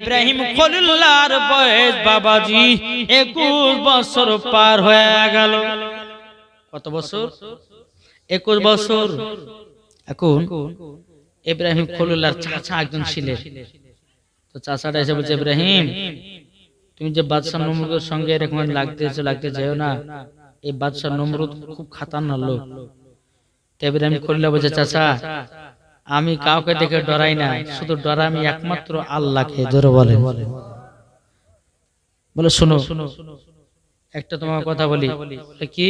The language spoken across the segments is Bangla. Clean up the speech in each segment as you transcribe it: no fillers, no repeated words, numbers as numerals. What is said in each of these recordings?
ইব্রাহিম খলিলুল্লাহর বয়স বাবাজি 21 বছর পার হয়ে গেল। কত বছর? 21 বছর। এখন ইব্রাহিম খলিলুল্লাহর চাচা একজন ছিলেন। তো চাচাটা এসে বলছে, ইব্রাহিম তুমি যে বাদশাহ নমরুদের সঙ্গে এরকম লাগতে যাও না, এই বাদশাহ নমরুদ খুব খাতারনাক লোক। তো ইব্রাহিম খলিলুল্লাহ বলছে, চাচা আমি কাউকে দেখে ডরাই না, শুধু ডরাই আমি একমাত্র আল্লাহকে। জোরে বলে বলে শোনো একটা তোমার কথা বলি। কি?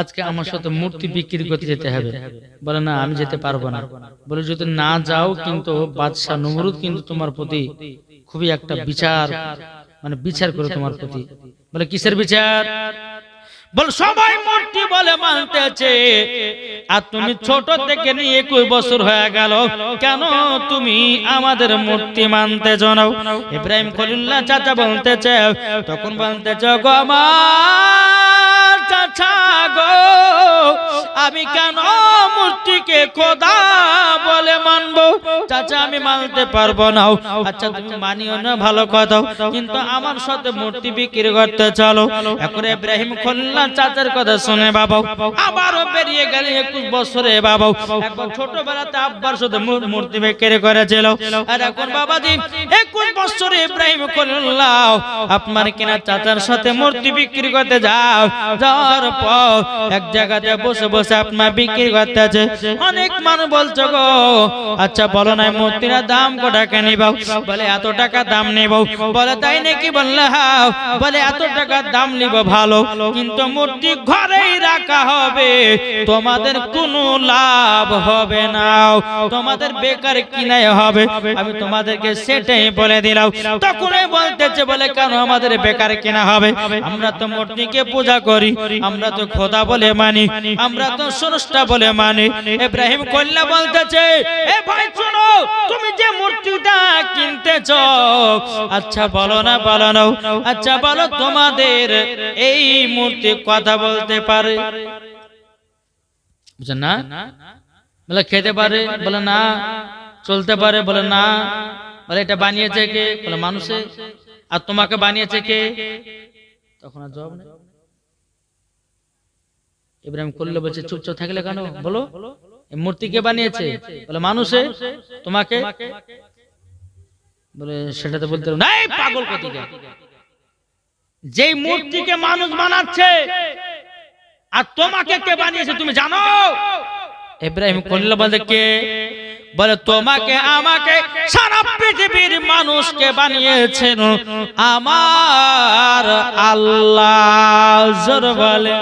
আজকে আমার সাথে মূর্তি বিক্রি করতে যেতে হবে। বলে না আমি যেতে পারবো না। বলে যদি না যাও কিন্তু বাদশাহ নমরুদ কিন্তু তোমার প্রতি খুবই একটা বিচার করে তোমার প্রতি। বলে কিসের বিচার? বল সবাই মূর্তি বলে মানতেছে, আর তুমি ছোট থেকে নিয়ে 21 বছর হয়ে গেল, কেন তুমি আমাদের মূর্তি মানতেছ না? ইব্রাহিম খলিলুল্লাহ চাচা বলতেছে, তখন বলতেছে, গো আমার চাচা গো, আমি কেন মূর্তিকে খোদা বলে মানবো? চাচা আমি মানতে পারবো না। আচ্ছা তুমি মানিও না, ভালো কথা, কিন্তু আমার সাথে মূর্তি বিক্রি করতে চলো। এখন ইব্রাহিম খলিলুল্লাহ চাচার কথা শুনে বাবা আবারও বেরিয়ে গেল 21 বছরে। বাবা একবার ছোটবেলাতে আব্বার সাথে মূর্তি বিক্রি করেছিল, আর এখন বাবাজি 21 বছরে ইব্রাহিম খলিলুল্লাহ আপনার কিনা চাচার সাথে মূর্তি বিক্রি করতে যাওয়ার পর এক জায়গাতে বসে বসে আপনার বিক্রি করতেছে। অনেক মানুষ বলছো গো, আচ্ছা বলো না মূর্তির দাম কত টাকা নিবাও? বলে এত টাকা দাম নেব। বলে তাই নাকি? বললে হ্যাঁ। বলে এত টাকা দাম নিব ভালো, কিন্তু মূর্তি ঘরেই রাখা হবে, তোমাদের কোনো লাভ হবে না, তোমাদের বেকার কিনাই হবে। আমি তোমাদেরকে সেটাই বলে দিলাম। তখনই বলতেছে, বলে কেন আমাদের বেকার কিনা হবে? আমরা তো মূর্তিকে পূজা করি, আমরা তো খোদা বলে মানি, আমরা তো স্রষ্টা বলে মানি। ইব্রাহিম খলিলুল্লাহ বলতেছে, এ ভাই শোনো, তুমি যে মূর্তিটা কিনতেছ, আচ্ছা বলো না, আচ্ছা বলো তোমাদের এই মূর্তি কথা বলতে পারে? বুঝছেন না? বলে খেতে পারে? বলে না। চলতে পারে? বলে না। বলে এটা বানিয়েছে কে? বলে মানুষে। আর তোমাকে বানিয়েছে কে? তখন আর জবাব নেই। ইব্রাহিম খলিলুল্লাহ বলছে, চুপচাপ থাকলে কেন? বলো এই মূর্তি কে বানিয়েছে? বলে মানুষে। তোমাকে? বলে সেটা তো বলতে না। এই পাগল কোথাকার, যেই মূর্তিকে মানুষ বানাচ্ছে আর তোমাকে কে বানিয়েছে তুমি জানো? ইব্রাহিম খলিলুল্লাহ বলে কে? বলে তোমাকে আমাকে সারা পৃথিবীর মানুষকে বানিয়েছেন আমার আল্লাহ। জোরে বলে।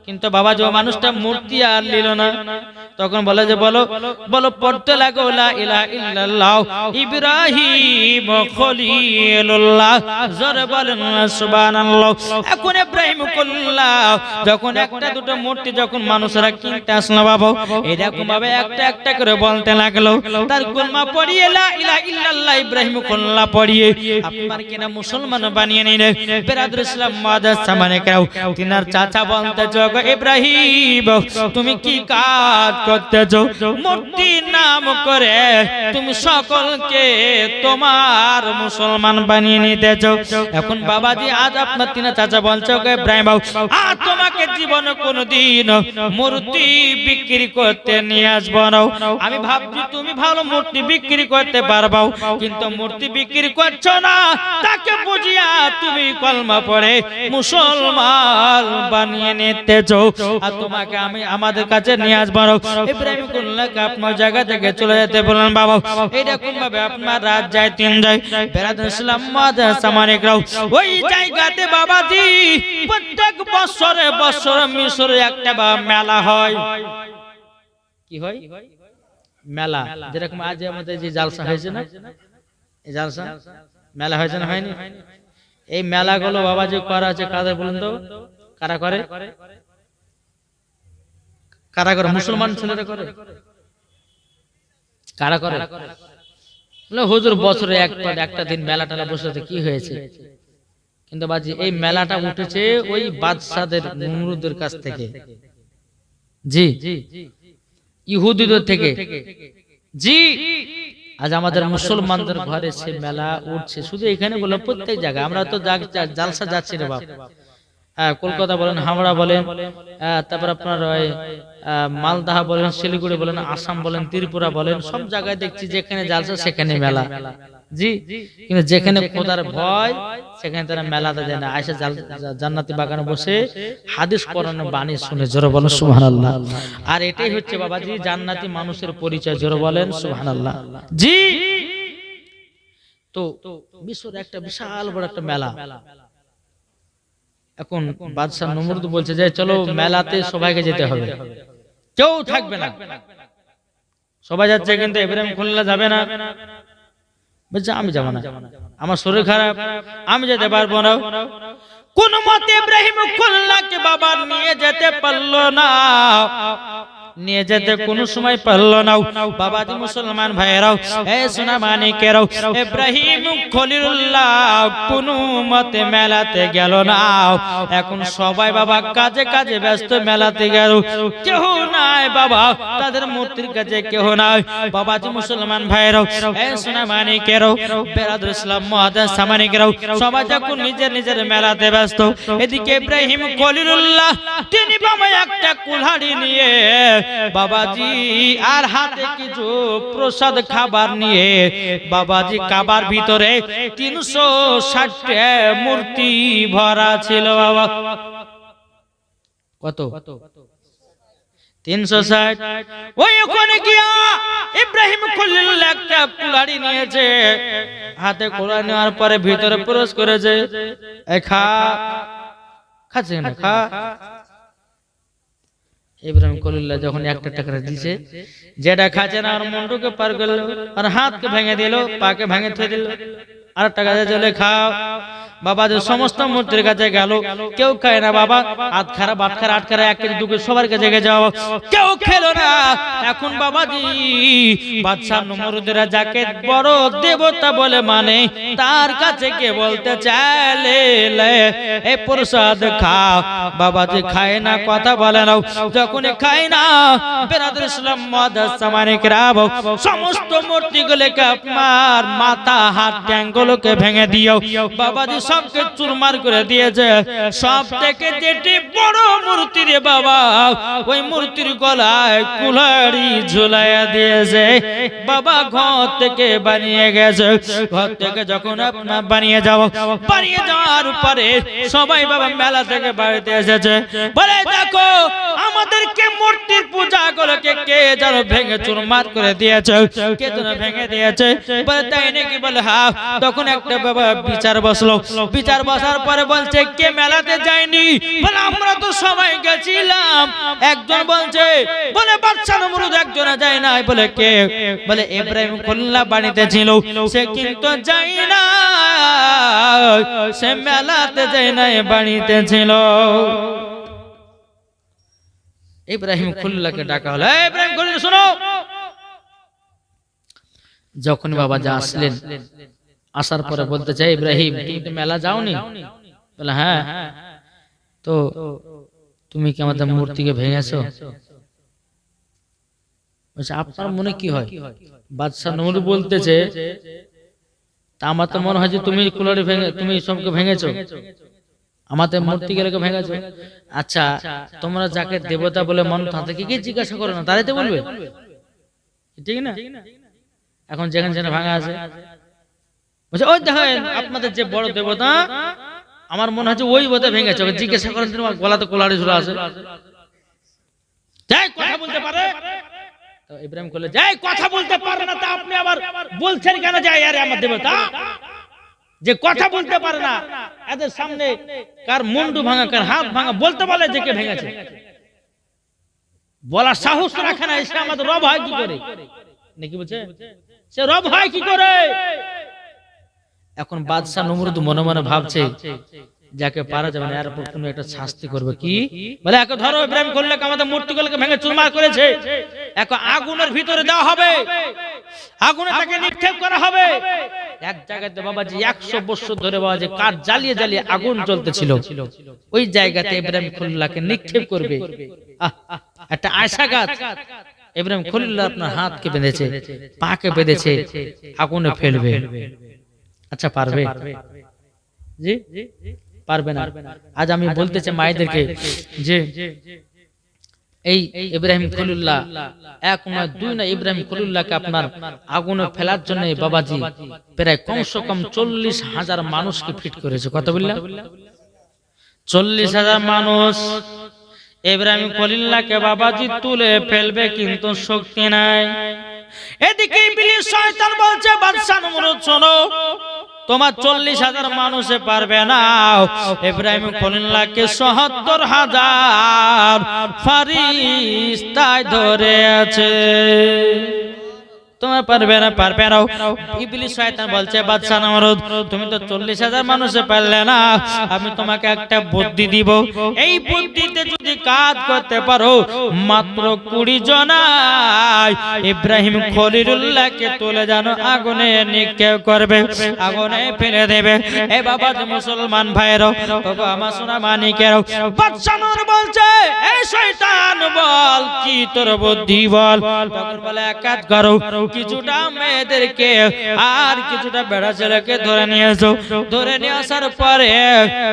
কিন্তু বাবা যে মানুষটা মূর্তি আর নিল না, তখন বলে যে বলো পড়তে লাগো লা ইলাহা ইল্লাল্লাহ ইব্রাহিম খলিলুল্লাহ। জোরে বলেন সুবহানাল্লাহ। এখন ইব্রাহিম খলিলুল্লাহ যখন একটা দুটো মূর্তি যখন মানুষরা কিনতে আসলো বাবা, এরকম ভাবে একটা একটা করে বলতে লাগলো, তার কলমা পড়িয়ে লা ইলাহা ইল্লাল্লাহ ইব্রাহিম খলিলুল্লাহ পড়িয়ে আপনার কিনা মুসলমান বানিয়ে নিলে। বিরাদর ইসলাম মাদার সামনে কেউ তিনার চাচা বলতে জগ, ইব্রাহিম তুমি কি কাজ করতেছো? মূর্তির নাম করে তুমি সকলকে তোমার মুসলমান বানিয়ে নিতেছো। এখন বাবাজি আজ আপনার তিনা চাচা বলছো, ইব্রাহিম আর তোমাকে জীবনে কোনোদিন মূর্তি বিক্রি করতে নিয়ে আসবো না। আমি ভাবছি তুমি ভালো মূর্তি বিক্রি করতে পারবো, কিন্তু মূর্তি বিক্রি করছো না, তাকে বুঝিয়া তুমি কলমা পড়ে মুসলমান বানিয়ে নিতেছো, আর তোমাকে আমি আমাদের কাছে নিয়ে আসবো না। ইব্রাহিম খলিলুল্লাহকে আপনার জায়গা থেকে চলে যেতে বললেন বাবা। এইরকম ভাবে আপনার রাত যায় দিন যায়। বিরাদর ইসলাম মাদার সামনে কেউ ওই জায়গাতে বাবাজি প্রত্যেক বছরে মিশরে একটা মেলা হয়। কি হয়? মেলা। যেরকম আজ আমাদের যে জালসা হয়েছে না, এই জালসা মেলা হয়েছে না, হয়নি? এই মেলাগুলো বাবাজি করা আছে কাদের বলুন তো? কারা করে? কারা করে? মুসলমান ছেলেরা করে। কারা করে? হুজুর বছরে একটা দিন মেলা টেলা বসে কি হয়েছে? কিন্তু বাজি এই মেলাটা উঠেছে ওই বাদশাদের নমরুদের কাছ থেকে। জি, ইহুদিদের থেকে। জি, আজ আমাদের মুসলমানদের ঘরে সে মেলা উঠছে, শুধু এখানে বলে প্রত্যেক জায়গায়। আমরা তো জালসা যাচ্ছি রে বাপ, কলকাতা বলেন, হাওড়া বলেন, তারপর আপনার ওই মালদাহ বলেন, শিলিগুড়ি বলেন, আসাম বলেন, ত্রিপুরা বলেন, সব জায়গায় দেখছি যেখানে জালসা সেখানে মেলা। জি, কিন্তু যেখানে খোদার ভয় সেখানে তারা মেলাতে যায় না, আয়সা জান্নাতি বাগানে বসে হাদিস কোরআনের বাণী শুনে, জোরে বলেন সুবহানাল্লাহ। আর এটাই হচ্ছে বাবাজি জান্নাতি মানুষের পরিচয়, জোরে বলেন সুবহানাল্লাহ। জি, তো বিশ্বের একটা বিশাল বড় একটা মেলা। এখন বাদশাহ নমরুদ বলছে যে চলো মেলাতে সবাইকে যেতে হবে, কেউ থাকবে না, সবাই যাচ্ছে কিন্তু ইব্রাহিম খলিলুল্লাহ যাবে না। বলছে আমি যাব না, আমার শরীর খারাপ, আমি যেতে পারবো না। কোন মতে ইব্রাহিম খলিলুল্লাহকে বাবা নিয়ে যেতে পারলো না, নিয়ে যেতে কোন সময় পারলো না। বাবাজি মুসলমান ভাইরাও, এ সোনা মানিকেরাও, ইব্রাহিম খলিলুল্লাহ কোন মতে মেলাতে গেল না। এখন সবাই বাবা কাজে কাজে ব্যস্ত, মেলাতে গেল, কেউ নাই বাবা, তাদের মূর্তির কাছে কেউ নাই। বাবাজি মুসলমান ভাইরাও, এ সোনা মানিকেরাও, বেরাদুল ইসলাম মুআদ্দাস সামানিকেরাও, সবাই যখন নিজের নিজের মেলাতে ব্যস্ত, এদিকে ইব্রাহিম খলিলুল্লাহ তিনি বাবা একটা কুলহাড়ি নিয়ে বাবাজি আর হাতে কিছু প্রসাদ খাবার নিয়ে বাবাজি কাবার ভিতরে 360টা মূর্তি ভরা ছিল। বাবা কত? 360। ওই ওখানে গিয়া ইব্রাহিম খলিলুল্লাহ একটা কুলহাড়ি নিয়েছে, হাতে কুলহাড়ি নেওয়ার পরে ভিতরে প্রবেশ করেছে। খাচ্ছে না, খা। ইব্রাহিম খলিলুল্লাহ যখন একটা টাকা দিছে, যেটা খাচ্ছে না আর মুন্ডুকে পার করলো, আর হাতকে ভেঙে দিল, পাকে ভেঙে থুয়ে দিল, আর টাকা দিয়ে চলে খাও। বাবা যে সমস্ত মূর্তির কাছে গেল, কেউ খায় না বাবা, হাত খারাপ, ভাত খারাপ, 8 খারাপ, 1 কেজি 2 কেজি সবার কাছে যাও, কেউ খেলো না। এখন বাবাজি বাদশাহ নমরুদেরা যাকে বড় দেবতা বলে মানে, তার কাছে কে বলতে চাইলে এই প্রসাদ খাও। বাবাজি খায় না, কথা বলে না। যখন খায় না, বেরাদুল ইসলাম মুআদ্দাস সামানিকেরা সমস্ত মূর্তিগুলোকে আপনার মাথা, হাত, ট্যাঙ্গুলোকে ভেঙে দিও। বাবাজি সবকে চুরমার করে দিয়েছে। সব থেকে যেটি বড় মূর্তি রে বাবা, ওই মূর্তির গলায় কুলহাড়ি ঝুলাইয়া দিয়েছে। বাবা ঘর থেকে বানিয়ে গেছে, ঘর থেকে যখন আপনার বানিয়ে যাওয়ার পরে সবাই বাবা মেলা থেকে বাড়িতে এসেছে, বলে দেখো আমাদেরকে মূর্তির পূজা গুলোকে কে যেন ভেঙে চুরমার করে দিয়েছে, কে যেন ভেঙে দিয়েছে। বলে তাই নাকি? বলে হ্যাঁ। তখন একটা বাবা বিচার বসলো, বিচার বসার পরে বলছে কে মেলাতে যায়নি? বলে আমরা তো সবাই গেছিলাম। একজন বলছে, বলে বাদশা নমরুদ একজনে যায় নাই। বলে কে? বলে ইব্রাহিম খলিলুল্লাহ বাড়িতে ছিল, সে কিন্তু যায় না, সে মেলাতে যায় না, বাড়িতে ছিল। ইব্রাহিম খলিলুল্লাহকে ডাকা হলো, ইব্রাহিম খলিলুল্লাহ শোনো। যখন বাবা যা আসলেন, আসার পরে বলতে চাই, ইব্রাহিম তুমি তো মেলা যাওনি? বলে হ্যাঁ। তো তুমি কি আমাদের মূর্তিকে ভেঙেছো? বলছে আপনার মনে কি হয়? বাদশাহ নমরুদ বলতেছে, তা আমার তো মনে হয় যে তুমি কুলহাড়ি ভেঙে, তুমি সবকে ভেঙেছো, আমাদের মূর্তি গুলোকে ভেঙেছো। আচ্ছা তোমরা যাকে দেবতা বলে মন, তাদেরকে কি জিজ্ঞাসা করো না? তারাই তো বলবে, ঠিক না? এখন যেখানে যেখানে ভাঙা আছে, বলছে ওই দেখেন আপনাদের যে বড় দেবতা, আমার মনে হচ্ছে ওই বোধহয় ভেঙেছে, জিজ্ঞাসা করেন তোমার গলাতে কুলহাড়ি ঝুলা আছে, যাই কথা বলতে পারে। তো ইব্রাহিম বলে যাই কথা বলতে পারে না, তা আপনি আবার বলছেন কেন যে আরে আমার দেবতা? যে কথা বলতে পারে না, এদের সামনে কার মুন্ডু ভাঙা, কার হাত ভাঙা বলতে বলে যে কে ভেঙেছে, বলার সাহস রাখে না। এসে আমাদের রব হয় কি করে? নাকি বলছে সে রব হয় কি করে? এখন বাদশাহ নমরুদ মনে মনে ভাবছে, যাকে পারা যাবে না, এর উপর কোনো একটা শাস্তি করবে। কি বলে? একে ধরো, ইব্রাহিম খলিলুল্লাহকে আমাদের মূর্তিগুলোকে ভেঙে চুরমার করেছে, একে আগুনের ভিতরে দেওয়া হবে, আগুনে তাকে নিক্ষেপ করা হবে। এক জায়গাতে বাবাজি 100 বছর ধরে বাবাজি কাঠ জ্বালিয়ে জ্বালিয়ে আগুন জ্বলতেছিল, ওই জায়গাতে ইব্রাহিম খলিলুল্লাহকে নিক্ষেপ করবে। একটা আয়সা গাছ, ইব্রাহিম খলিলুল্লাহ আপনার হাতকে বেঁধেছে, পাকে বেঁধেছে, আগুনে ফেলবে। আচ্ছা পারবে? জি পারবে না। আজ আমি বলতে চাই মায়েদেরকে যে এই ইব্রাহিম খলিলুল্লাহ এক নয় দুই নয়, ইব্রাহিম খলিলুল্লাহকে আপনার আগুনে ফেলার জন্য বাবাজি প্রায় কমসে কম 40,000 মানুষকে ফিট করেছে। কত বললাম? 40,000 মানুষ। ইব্রাহিম খলিলুল্লাহকে বাবাজি তুলে ফেলবে কিন্তু শক্তি নাই। এদিকে ইবলিস শয়তান বলছে বাদশা নমরুদ শোনো, তোমার 40,000 মানুষে পারবে না। ইব্রাহিম খলিলুল্লাহকে 70,000 ফেরেশতায় ধরে আছে, তোমার পারবে না, পারবে না। ইবলিস শয়তান বলছে বাদশা নমরুদ তুমি তো 40,000 মানুষে পারলে না, আমি তোমাকে একটা বুদ্ধি দিব। এই বুদ্ধিতে যদি কাজ করতে পারো মাত্র 20 জনায় ইব্রাহিম খলিলুল্লাহকে তুলে জানো আগুনে নিক্ষেপ করবে, আগুনে ফেলে দেবে। এ বাবা যে মুসলমান ভাইরা, বাবা আমার সোনা মানিকেরা, বাদশা নমরুদ বলছে এই শয়তান বল কি তোর বুদ্ধি বল। তখন বলে এক কাজ করো, কিছুটা মেয়েদেরকে আর কিছুটা বেড়া ছেলেকে ধরে নিয়ে এসো, ধরে নিয়ে আসার পরে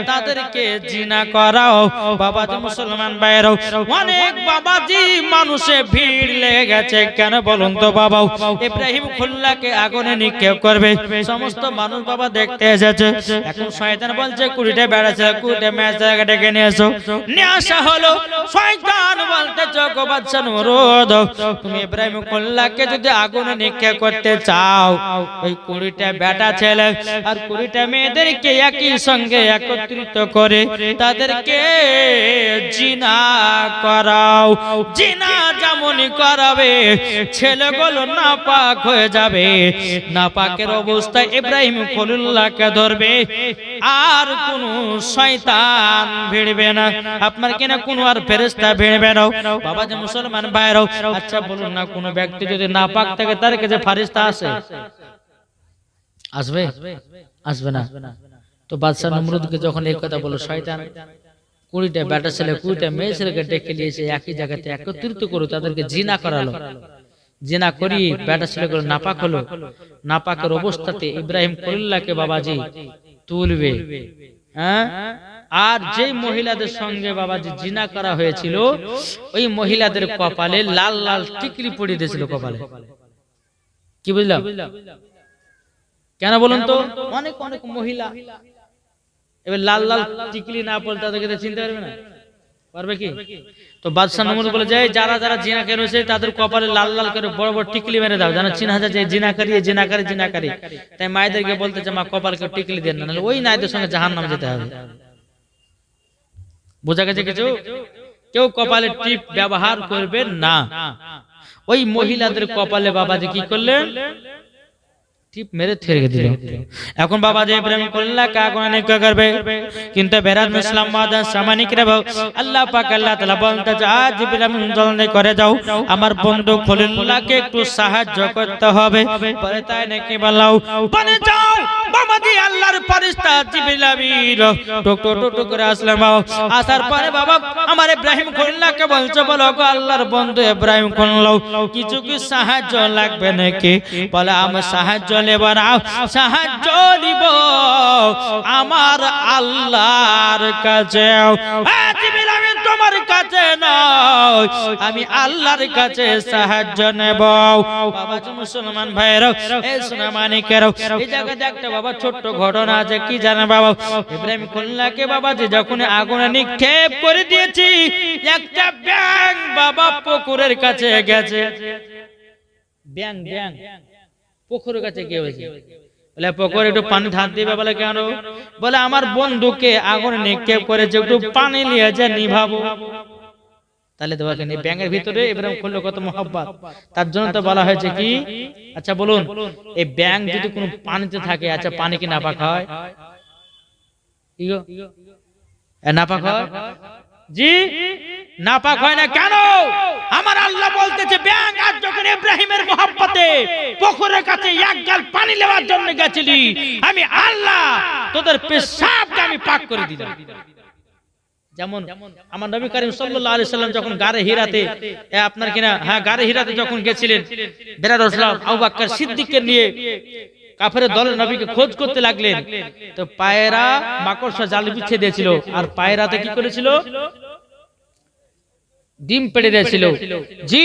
তাদেরকে জিনা করাও। বাবাজি মুসলমান ভাইরা, অনেক বাবাজি মানুষে ভিড় লেগে গেছে, কেন বলুন তো বাবা? ইব্রাহিম খলিলুল্লাহকে আগুনে নিক্ষেপ করবে, সমস্ত মানুষ বাবা দেখতে এসেছে। এখন শয়তান বলছে 20টা বেড়া ছেলে 20টা মেয়ে ছেলেকে ডেকে নিয়ে এসো। নিয়ে আসা হলো। শয়তান বলতে গো বাদশা নমরুদ তুমি ইব্রাহিম খলিলুল্লাহকে যদি আগুনে নিক্ষেপ করতে চাও, ওই 20টা বেটা ছেলে আর 20টা মেয়েদেরকে একই সঙ্গে একত্রিত করে তাদেরকে জিনা করাও। জিনা যেমনই করাবে ছেলেগুলো নাপাক হয়ে যাবে, নাপাকের অবস্থায় ইব্রাহিম খলিলুল্লাহকে ধরবে, আর কোন শয়তান ভিড়বে না, আপনার কিনা কোন আর ফেরেশতা ভিড়বে না। বাবা যে মুসলমান ভাইরাও, আচ্ছা বলুন না, কোন ব্যক্তি যদি নাপাক থাকে তার কাছে ফেরেশতা আসবে? আসবে না। তো বাদশা নমরুদকে যখন এই কথা বলো, শয়তান 20টা বেটা ছেলে 20টা মেয়ে ছেলেকে ডেকে নিয়েছে, একই জায়গাতে একত্রিত করে তাদেরকে জিনা করালো। জিনা করি বেটা ছেলেগুলো নাপাক হলো, নাপাকের অবস্থাতে ইব্রাহিম খলিলুল্লাহকে বাবাজি তুলবে। হ্যাঁ, আর যে মহিলাদের সঙ্গে বাবাজি জিনা করা হয়েছিল ওই মহিলাদের কপালে লাল লাল টিকলি পড়িয়ে দিয়েছিল কপালে। কি বুঝলাম? কেন বলুন তো? অনেক অনেক মহিলা এবার লাল লাল টিকলি না পড়লে তাদেরকে চিনতে পারবে না, পারবে কি? তো বাদশা নমরুদ বলে যায় যারা যারা জিনা করেছে তাদের কপালে লাল লাল করে বড় বড় টিকলি মেরে দাও, যেন চিনা যায় যে জিনাকারী জিনাকারী জিনাকারী। তাই মায়েদেরকে বলতেছে মা কপালকে টিকলি দেন না, নাহলে ওই নাইদের সঙ্গে জাহান্নামে যেতে হবে। বোঝা গেছে কিছু? কেউ কপালে টিপ ব্যবহার করবে না। ওই মহিলাদের কপালে বাবাজি কি করলেন? টিপ মেরে ছেড়ে দিল। এখন বাবাজি ইব্রাহিম খলিলুল্লাহকে আগুনে নিক্ষেপ করবে, কিন্তু বেরাদ ইসলাম মাদান সামানিক রে আল্লাহ পাক আল্লাহ তাআলা বলতে আজ ইব্রাহিম জলদি করে যাও, আমার বন্ধু খলিলুল্লাহকে একটু সাহায্য করতে হবে। পরে তাই নাকি বললাও বনে যাও বাবাজি আল্লাহর ফেরেশতা জিবরিল আমিন টুক টুক টুক করে আসলেন। বাবা আসার পরে বাবা আমার ইব্রাহিম খলিলুল্লাহকে বলছে বলো গো আল্লাহর বন্ধু ইব্রাহিম খলিলুল্লাহ কিছু কি সাহায্য লাগবে নাকি? বলে আমি সাহায্য নেব না, সাহায্য নিব আমার আল্লাহর কাছে। জিবরিল আমিন তোমার কাছে নয়, আমি আল্লাহর কাছে সাহায্য নেব। বাবা মুসলমান ভাইরা, এই সোনা মানিকেরা, এই জায়গাতে একটা বাবা ছোট্ট ঘটনা আছে। কি জানেন বাবা? ইব্রাহিম খলিলুল্লাহকে বাবা যে যখন আগুনে নিক্ষেপ করে দিয়েছি, একটা ব্যাঙ বাবা পুকুরের কাছে গেছে। ব্যাঙ ব্যাঙ পুকুরের কাছে গিয়ে হয়েছে, বলে পুকুরে একটু পানি ঢাল দিবে। বলে কেন? বলে আমার বন্ধুকে আগুনে নিক্ষেপ করেছে, একটু পানি নিয়ে যা নিভাবো। তাহলে তোমাকে ব্যাঙের ভিতরে ইব্রাহিম খলিল কত মহব্বত, তার জন্য তো বলা হয়েছে কি? আচ্ছা বলুন, এই ব্যাঙ যদি কোনো পানিতে থাকে, আচ্ছা পানি কি নাপাক হয়? নাপাক হয়? জি নাপাক হয় না। কেন? আমার আল্লাহ বলতেছে ব্যাঙ আজ যখন ইব্রাহিমের মহব্বতে পুকুরের কাছে এক গাল পানি নেওয়ার জন্য গেছিলি, আমি আল্লাহ তোদের পেশাবকে আমি পাক করে দিলাম। যেমন আমার নবী করিম সাল্লাল্লাহু আলাইহি সাল্লাম যখন গারে হিরাতে আপনার কিনা হ্যাঁ গারে হিরাতে যখন গেছিলেন বেরাদ রাসূল আবু বকর সিদ্দিককে নিয়ে কাফেরের দলের নবীকে খোঁজ করতে লাগলেন, তো পায়রা মাকড়সা জাল বিছিয়ে দিয়েছিল আর পায়রাতে কি করেছিল, ডিম পেড়ে দিয়েছিল। জি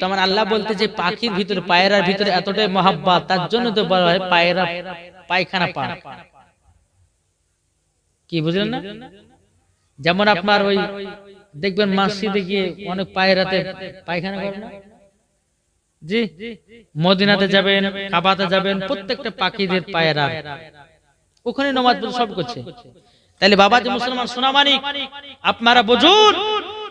তোমার আল্লাহ বলতে যে পাখির ভিতরে পায়রার ভিতরে এতটাই মহাব্বত, তার জন্য তো বলা হয় পায়রা পায়খানা পান। কি বুঝলেন না? যেমন আপনার ওই দেখবেন মসজিদে গিয়ে অনেক পায়রাতে পায়খানা করে না? জি মদিনাতে যাবেন, কাবাতে যাবেন, প্রত্যেকটা পাখিদের পায়রা ওখানে নামাজ পড়ে সব করছে। তাহলে বাবা যে মুসলমান সোনামানিক আপনারা বুঝুন,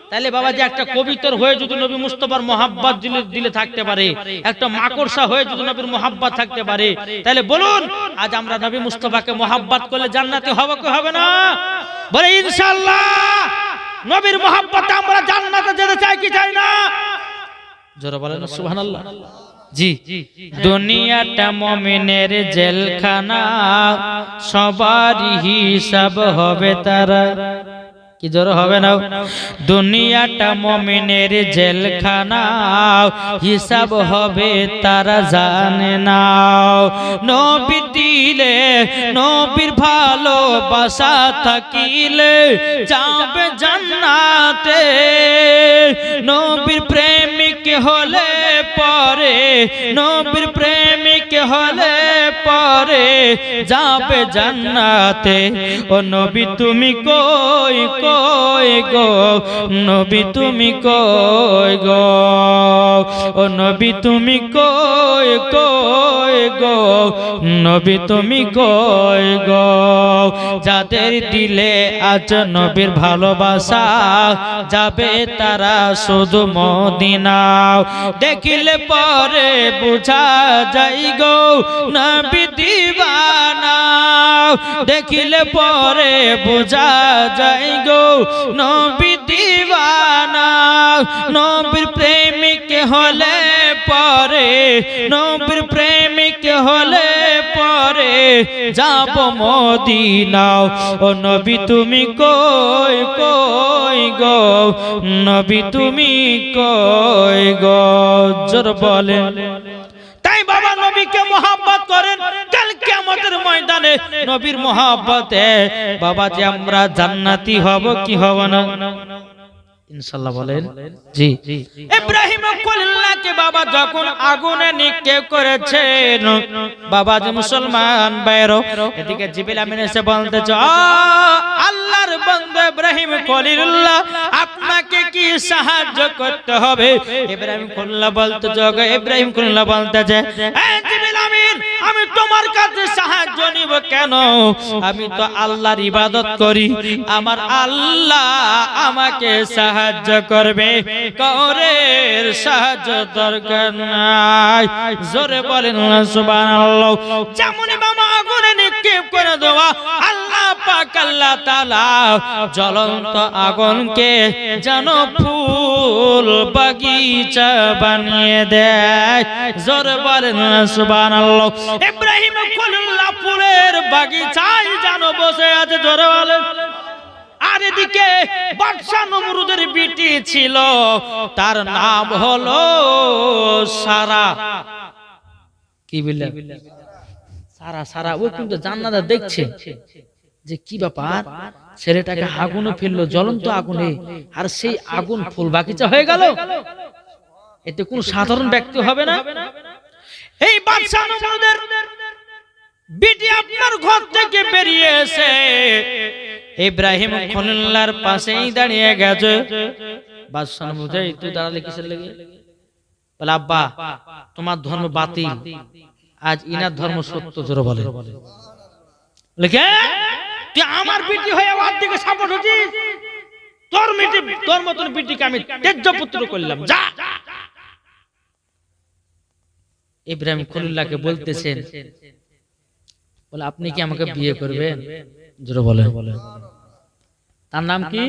তাহলে বাবা যে একটা কবিতর হয়ে যদি নবী মুস্তাফার মোহাব্বত দিলে থাকতে পারে, একটা মাকড়সা হয়ে যদি নবীর মোহাব্বত থাকতে পারে, তাহলে বলুন আজ আমরা নবী মুস্তাফাকে মোহাব্বত করলে জান্নাতি হব কি হবে না? বলে ইনশাআল্লাহ নবীর মোহাব্বতে আমরা জান্নাতে যেতে চাই কি চাই না? জোরে বলেন সুবহানাল্লাহ। জি দুনিয়াটা মুমিনের জেলখানা, সবারই হিসাব হবে তারা। কি জোরে হবে না? দুনিয়াটা মুমিনের জেলখানা, হিসাব হবে তারা জানে না। নবী দিলে নবীর ভালোবাসা থাকিলে যাবে জান্নাতে, নবীর প্রেমিক হলে পরে, নবীর প্রেমিক হলে পরে যাবে জান্নাতে। ও নবী তুমি কই কই গো, নবী তুমি কই গো, ও নবী তুমি কই কই গো, নবী তুমি কই গো। যাদের দিলে আজ নবীর ভালোবাসা, যাবে তারা শুধু মদিনা। দেখিলে পরে বুঝা যাই গো নবী দিবানা, দেখিলে পরে বুঝা যাই গো নবী দিবানা। নবীর প্রেমিক হলে পরে, নবীর প্রেমিক হলে পরে যাব মদিনা। ও নবী তুমি কই কই গো, নবী তুমি কই গো। জোর বলেন। তাই বাবা নবীকে মোহাব্বত করেন, কাল কিয়ামতের ময়দানে নবীর মোহাব্বতে বাবা যে আমরা জান্নাতি হব কি হব না ইনশাআল্লাহ বলেন। জি ইব্রাহিম খলিলুল্লাহকে বাবা যখন আগুনে নিক্ষেপ করেছেন, বাবা যে মুসলমান বাইরো এদিকে জিবরিল আমিন এসে বলতেছে আল্লাহর বান্দা ইব্রাহিম খলিলুল্লাহ আপনাকে কি সাহায্য করতে হবে? ইব্রাহিম খলিলুল্লাহ বলতেছে, ইব্রাহিম খলিলুল্লাহ বলতেছে জিবরিল আমিন আমি তোমার কাছে সাহায্য নিব কেন? আমি তো আল্লাহর ইবাদত করি, আমার আল্লাহ আমাকে সাহায্য করবে, কাউরের সাহায্য দরকার নাই। জোরে বলেন সুবহানাল্লাহ। যেমন বাবা আগুনে নিক্ষেপ করে দেওয়া আল্লাহ পাক আল্লাহ তাআলা জ্বলন্ত আগুনকে যেন ফুল বাগিচা বানিয়ে দেয়। জোরে বলেন সুবহানাল্লাহ। ইব্রাহিম খলিলুল্লাহ ফুলের বাগিচায় যেন বসে আছে। জোরে বলেন। আর এদিকে বাদশা নমরুদের বিটি ছিল, তার নাম হলো সারা। কি বললেন? সারা। সারা ও কিন্তু জান্নাতে দেখছে যে কি ব্যাপার, ছেলেটাকে আগুনে ফেললো, জ্বলন্ত আগুনে, আর সেই আগুন ফুল বাগিচা হয়ে গেল। এতে কোন সাধারণ ব্যক্তি হবে না। এই বাদশা নমরুদের বিটি আপনার ঘর থেকে বেরিয়ে এসে ইব্রাহিম খলিলুল্লাহর পাশেই দাঁড়িয়ে গেছে। বাদশা নমরুদ তুই দাঁড়ালে কিসের লাগে? বলে আব্বা তোমার ধর্ম বাতিল, আজ ইনার ধর্ম সত্য। জোরে বলে। লেখে তুই আমার বিটি হয়ে ওর দিকে সাপোর্ট হচ্ছিস? তোর মতন বিটিকে আমি তেজপুত্র করলাম, যা। ইব্রাহিম খলিলুল্লাহকে বলতেছেন, বলে আপনি কি আমাকে বিয়ে করবেন? জোরে বলে। তার নাম কি?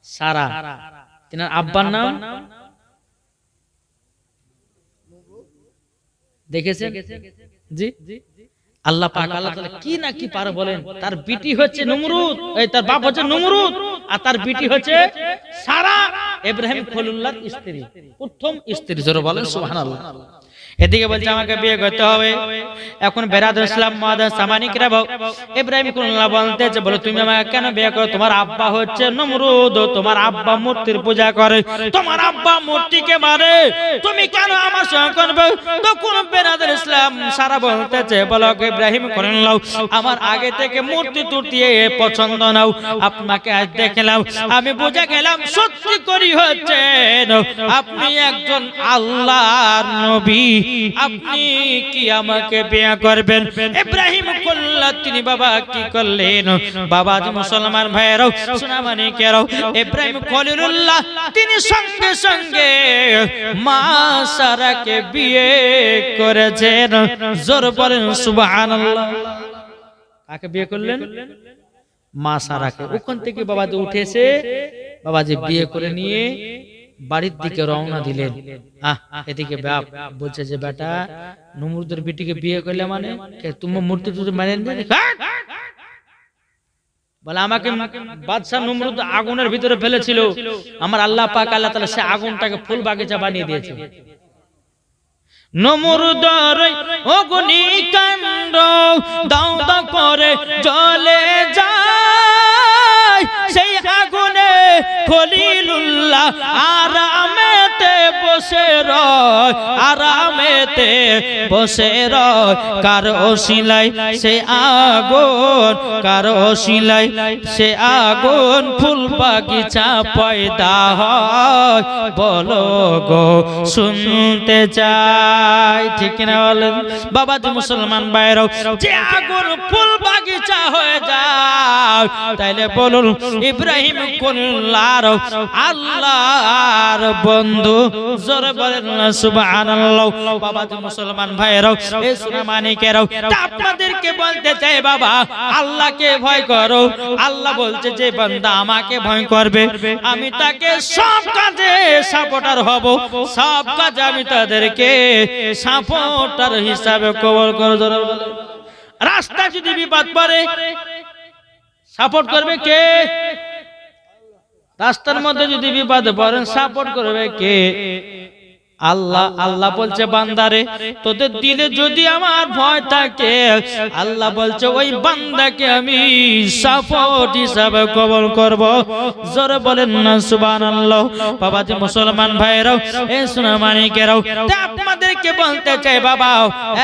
সারা। তিনার আব্বার নাম দেখেছেন? জি আল্লাহ পাক আল্লাহ তাআলা কি না কি পারে বলেন। তার বিটি হচ্ছে নমরুদ, তার বাপ হচ্ছে নমরুদ, আর তার বিটি হচ্ছে সারা, ইব্রাহিম খলিলুল্লাহর স্ত্রী, প্রথম স্ত্রী। জোরে বলেন সুবহানাল্লাহ। এদিকে বলছে আমাকে বিয়ে করতে হবে। এখন বেরাদুল ইসলাম মুআদ্দাস সামানিকরা ইব্রাহিম খলিলুল্লাহ বলতেছে, বলে তুমি আমাকে কেন বিয়ে করো? তোমার আব্বা হচ্ছে নমরুদ, তোমার আব্বা মূর্তির পূজা করে, তোমার আব্বা মূর্তিকে মারে, তুমি কেন আমার সঙ্গে করবে? তখন বেরাদুল ইসলাম সারা বলতেছে, বলো ইব্রাহিম খলিলুল্লাহ, আমার আগে থেকে মূর্তি তুর্তি পছন্দ নাও, আপনাকে আজ দেখলাম, আমি বুঝে গেলাম সত্যি করি হচ্ছে আপনি একজন আল্লাহর নবী, আপনি কি আমাকে বিয়ে করবেন? ইব্রাহিম খলিলুল্লাহ তিনি বাবা কি করলেন? বাবা মুসলমান ভাইয়েরাও সোনামানিকেরাও, ইব্রাহিম খলিলুল্লাহ তিনি সঙ্গে সঙ্গে মা সারাকে বিয়ে করেছেন। জোর বলেন সুবহানাল্লাহ। কাকে বিয়ে করলেন? মা সারাকে। ওখান থেকে বাবাজি উঠেছে, বাবাজি বিয়ে করে নিয়ে বাড়ির দিকে রওনা দিলেন। এদিকে বাপ বলছে যে বেটা নমরুদের বিটিকে বিয়ে করলে মানে তুমি মূর্তি টুর্তি মানে বলে, আমাকে বাদশা নমরুদ আগুনের ভিতরে ফেলেছিল, আমার আল্লাহ পাক আল্লাহ তাআলা সে আগুনটাকে ফুল বাগিচা বানিয়ে দিয়েছে। নমরুদের অগ্নিকাণ্ড দাও দাও করে জ্বলে যায়, সেই আগুনে খলিলুল্লাহ আরামেতে বসে রয়, আরামেতে বসে রয়। কার ওসিলাই সে আগুন, কার ওসিলাই সে আগুন ফুল বাগিচা পয়দা হয়, বলো গো শুনতে চাই, ঠিক না বলেন? বাবা যে মুসলমান ভাইরাও, যে আগুন ফুল বাগিচা হয়ে যায়, তাইলে বলুন ইব্রাহিম খলিলুল্লাহর আল্লাহর বন্ধু। জোরে বলেন সুবহানাল্লাহ। বাবা যে মুসলমান ভাইরাও, এই সোনামানিকেরাও, আপনাদেরকে বলতে চাই বাবা আল্লাহকে ভয় করো। আল্লাহ বলছে যে বান্দা আমাকে ভয় করবে, আমি তাকে সব কাজে সাপোর্টার হব, সব কাজে আমি তাদেরকে সাপোর্টার হিসাবে কবুল করব। রাস্তা যদি বিপদ পড়ে সাপোর্ট করবে কে? রাস্তার মধ্যে যদি বিপদে পড়েন সাপোর্ট করবে কে? আল্লাহ। আল্লাহ বলছে বান্দারে তোদের দিলে যদি আমার ভয় থাকে, আল্লাহ বলছে ওই বান্দাকে আমি সাপোর্ট হিসাবে কবুল করব। জোরে বলেন না সুবহানাল্লাহ। বাবা যে মুসলমান ভাইরাও, এই সোনামানিকেরাও, আপনাদেরকে বলতে চাই বাবা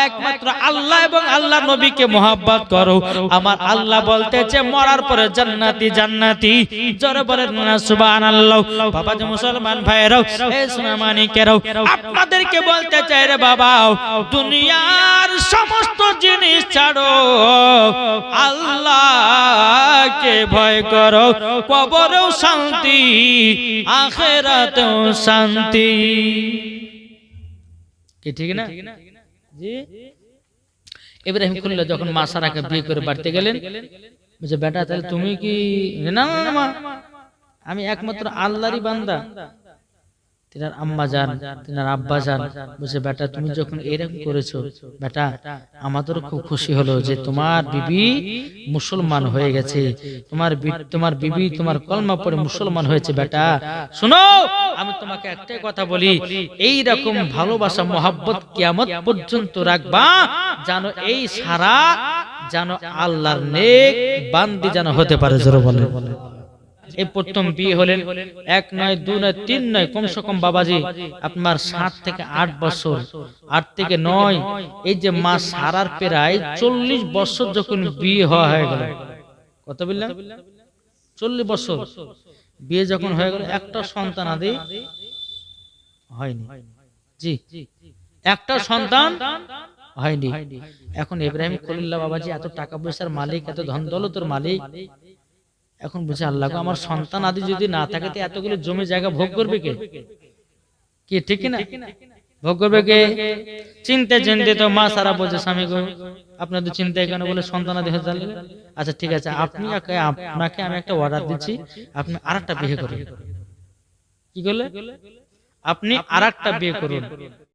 একমাত্র আল্লাহ এবং আল্লাহর নবীকে মহব্বত করো। আমার আল্লাহ বলতেছে মরার পরে জান্নাতি জান্নাতি। জোরে বলেন না সুবহানাল্লাহ। বাবা যে মুসলমান ভাইরাও, এই সোনামানিকেরাও, আপনাদেরকে বলতে চাই রে বাবা দুনিয়ার সমস্ত জিনিস ছাড়ো, আল্লাহকে ভয় করো, কবরেও শান্তি, আখিরাতেও শান্তি। কি ঠিক না? জি। ইব্রাহিম খলিলুল্লাহ যখন মা সারাকে বিয়ে করে বাড়িতে গেলেন, বলছে বেটা তাহলে তুমি কি? না না মা, আমি একমাত্র আল্লাহরই বান্দা। তিনার আম্মা জান, তিনার আব্বা জান বলছে বেটা তুমি যখন এরকম করেছো বেটা আমাদেরও খুব খুশি হলো যে তোমার বিবি মুসলমান হয়ে গেছে, তোমার বিবি তোমার কলমা পড়ে মুসলমান হয়েছে। বেটা শোনো, আমি তোমাকে একটাই কথা বলি, এই রকম ভালোবাসা মহব্বত কিয়ামত পর্যন্ত রাখবা, জানো এই সারা জানো আল্লাহর নেক বান্দি জানো হতে পারে। জোরে বলে এই প্রথম বিয়ে হলেন 1 নয় 2 নয় 3 নয়, কমসে কম বাবাজি আপনার 7 থেকে 8 বছর, 8 থেকে 9, এই যে মা সারার প্রায় 40 বছর যখন বিয়ে হয়ে গেল। কত বললাম? 40 বছর বিয়ে যখন হয়ে গেল, একটা সন্তান আদি হয়নি। জি, একটা সন্তান হয়নি। এখন ইব্রাহিম খলিলুল্লাহ বাবাজি এত টাকা পয়সার মালিক, এত ধন দৌলতের মালিক, এখন বুঝে আল্লাহ আমার সন্তান আদি যদি না থাকে তো এতগুলো জমি জায়গা ভোগ করবে কে? কি ঠিক না? ভোগ করবে কে? চিন্তা চিন্তিত মা সারা বলছে স্বামী গো আপনাদের চিন্তা কেন? বলে সন্তান আদি হয়ে যাবে। আচ্ছা ঠিক আছে, আপনাকে আমি একটা অর্ডার দিচ্ছি, আপনি আরেকটা বিয়ে করুন। কি করলে? আপনি আরেকটা বিয়ে করুন।